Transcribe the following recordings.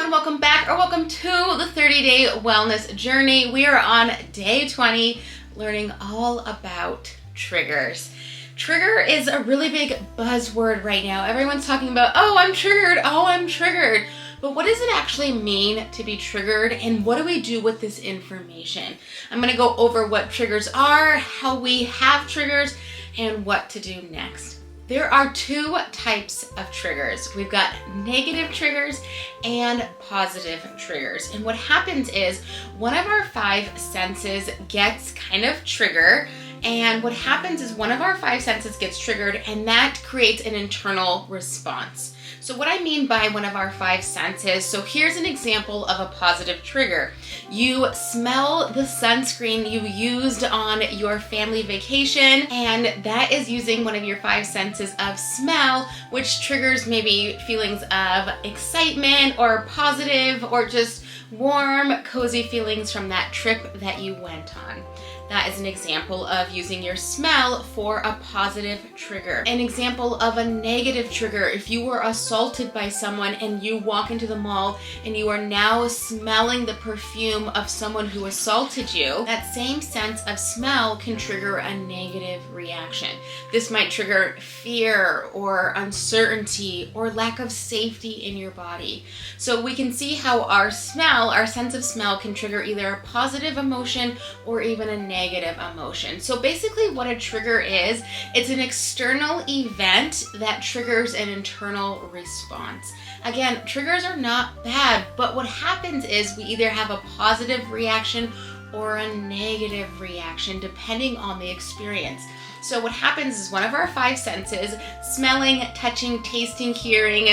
everyone, welcome back or welcome to the 30-day wellness journey. We are on day 20, learning all about triggers. Trigger is a really big buzzword right now. Everyone's talking about, oh, I'm triggered. But what does it actually mean to be triggered, and what do we do with this information? I'm going to go over what triggers are, how we have triggers, and what to do next. There are two types of triggers. We've got negative triggers and positive triggers. And what happens is one of our five senses gets kind of triggered. And what happens is one of our five senses gets triggered, and that creates an internal response. So what I mean by one of our five senses, so here's an example of a positive trigger. You smell the sunscreen you used on your family vacation, and that is using one of your five senses of smell, which triggers maybe feelings of excitement or positive or just warm, cozy feelings from that trip that you went on. That is an example of using your smell for a positive trigger. An example of a negative trigger, if you were assaulted by someone and you walk into the mall and you are now smelling the perfume of someone who assaulted you, that same sense of smell can trigger a negative reaction. This might trigger fear or uncertainty or lack of safety in your body. So we can see how our smell, our sense of smell, can trigger either a positive emotion or even a negative emotion. So basically what a trigger is, it's an external event that triggers an internal response. Again, triggers are not bad, but what happens is we either have a positive reaction or a negative reaction depending on the experience. So what happens is one of our five senses, smelling, touching, tasting, hearing,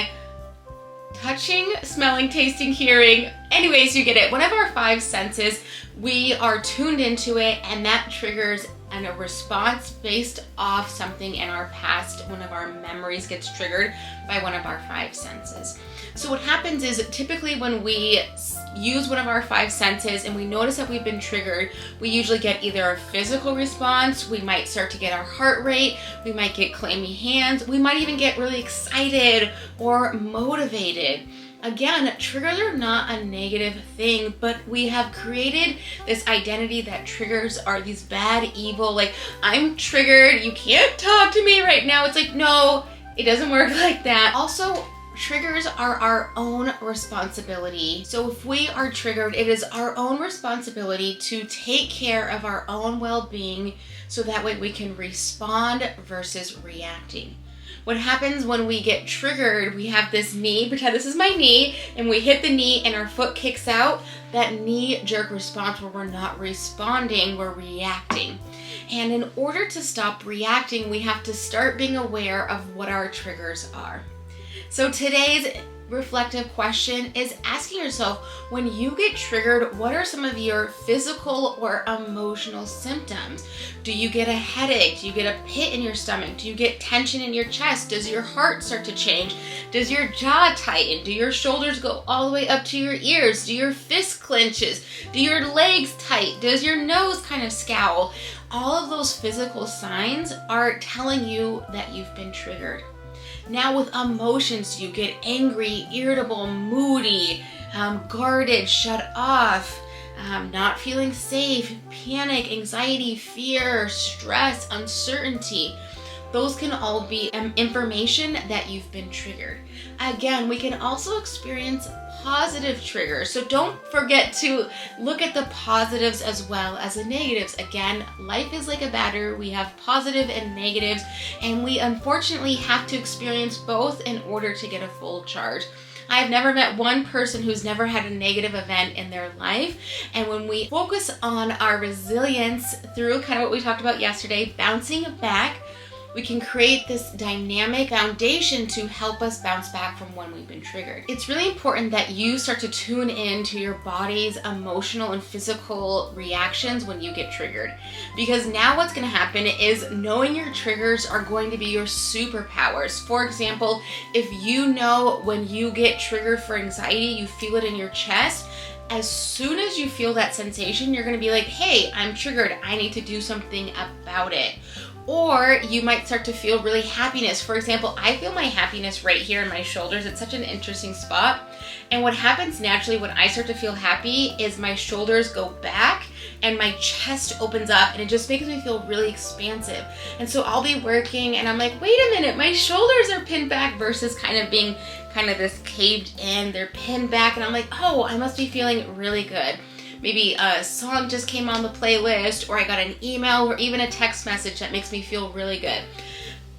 anyways, you get it. One of our five senses, we are tuned into it, and that triggers a response based off something in our past. One of our memories gets triggered by one of our five senses. So what happens is typically when we use one of our five senses and we notice that we've been triggered, we usually get either a physical response, we might start to get our heart rate, we might get clammy hands, we might even get really excited or motivated. Again, triggers are not a negative thing, but we have created this identity that triggers are these bad, evil, like, I'm triggered, you can't talk to me right now. It's like, no, it doesn't work like that. Also, triggers are our own responsibility. So if we are triggered, it is our own responsibility to take care of our own well-being so that way we can respond versus reacting. What happens when we get triggered, we have this knee, pretend this is my knee, and we hit the knee and our foot kicks out. That knee-jerk response where we're not responding, we're reacting. And in order to stop reacting, we have to start being aware of what our triggers are. So today's reflective question is asking yourself, when you get triggered, what are some of your physical or emotional symptoms? Do you get a headache? Do you get a pit in your stomach? Do you get tension in your chest? Does your heart start to change? Does your jaw tighten? Do your shoulders go all the way up to your ears? Do your fist clenches? Do your legs tight? Does your nose kind of scowl? All of those physical signs are telling you that you've been triggered. Now with emotions, you get angry, irritable, moody, guarded, shut off, not feeling safe, panic, anxiety, fear, stress, uncertainty. Those can all be information that you've been triggered. Again, we can also experience positive triggers. So don't forget to look at the positives as well as the negatives. Again, life is like a battery. We have positive and negatives, and we unfortunately have to experience both in order to get a full charge. I've never met one person who's never had a negative event in their life. And when we focus on our resilience through kind of what we talked about yesterday, bouncing back, we can create this dynamic foundation to help us bounce back from when we've been triggered. It's really important that you start to tune in to your body's emotional and physical reactions when you get triggered. Because now what's going to happen is knowing your triggers are going to be your superpowers. For example, if you know when you get triggered for anxiety, you feel it in your chest, as soon as you feel that sensation, you're going to be like, hey, I'm triggered. I need to do something about it. Or you might start to feel really happiness. For example, I feel my happiness right here in my shoulders. It's such an interesting spot. And what happens naturally when I start to feel happy is my shoulders go back and my chest opens up, and it just makes me feel really expansive. And so I'll be working and I'm like, wait a minute, my shoulders are pinned back versus kind of being kind of this caved in. They're pinned back, and I'm like, oh, I must be feeling really good. Maybe a song just came on the playlist, or I got an email or even a text message that makes me feel really good.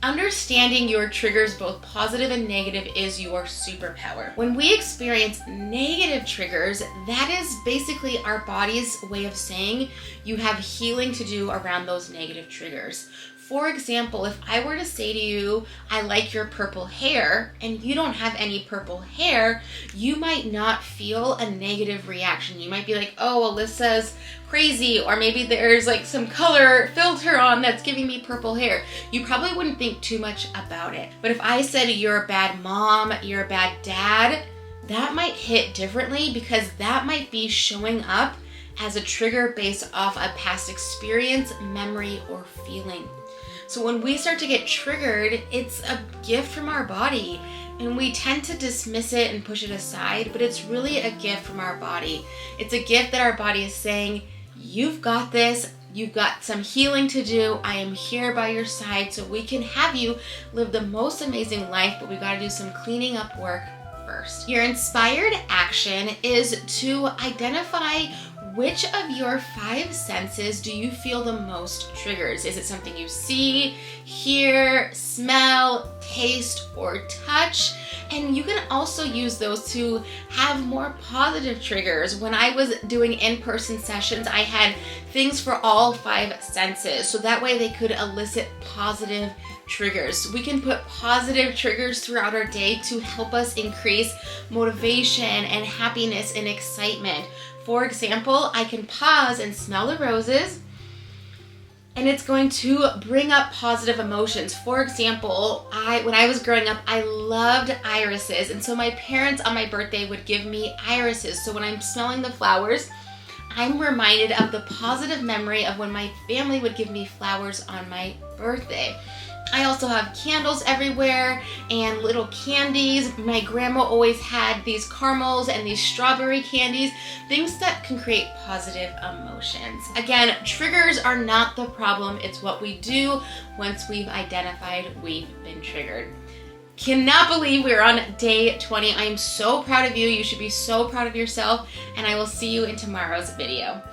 Understanding your triggers, both positive and negative, is your superpower. When we experience negative triggers, that is basically our body's way of saying you have healing to do around those negative triggers. For example, if I were to say to you, I like your purple hair, and you don't have any purple hair, you might not feel a negative reaction. You might be like, oh, Alyssa's crazy, or maybe there's like some color filter on that's giving me purple hair. You probably wouldn't think too much about it. But if I said you're a bad mom, you're a bad dad, that might hit differently, because that might be showing up as a trigger based off a past experience, memory, or feeling. So when we start to get triggered, it's a gift from our body, and we tend to dismiss it and push it aside, but it's really a gift from our body. It's a gift that our body is saying, you've got this, you've got some healing to do, I am here by your side so we can have you live the most amazing life, but we gotta do some cleaning up work first. Your inspired action is to identify which of your 5 senses do you feel the most triggers. Is it something you see, hear, smell, taste, or touch? And you can also use those to have more positive triggers. When I was doing in-person sessions, I had things for all 5 senses, so that way they could elicit positive triggers. We can put positive triggers throughout our day to help us increase motivation and happiness and excitement. For example, I can pause and smell the roses, and it's going to bring up positive emotions. For example, when I was growing up, I loved irises, and so my parents on my birthday would give me irises. So when I'm smelling the flowers, I'm reminded of the positive memory of when my family would give me flowers on my birthday. I also have candles everywhere and little candies. My grandma always had these caramels and these strawberry candies, things that can create positive emotions. Again, triggers are not the problem. It's what we do once we've identified we've been triggered. Cannot believe we're on day 20. I am so proud of you. You should be so proud of yourself, and I will see you in tomorrow's video.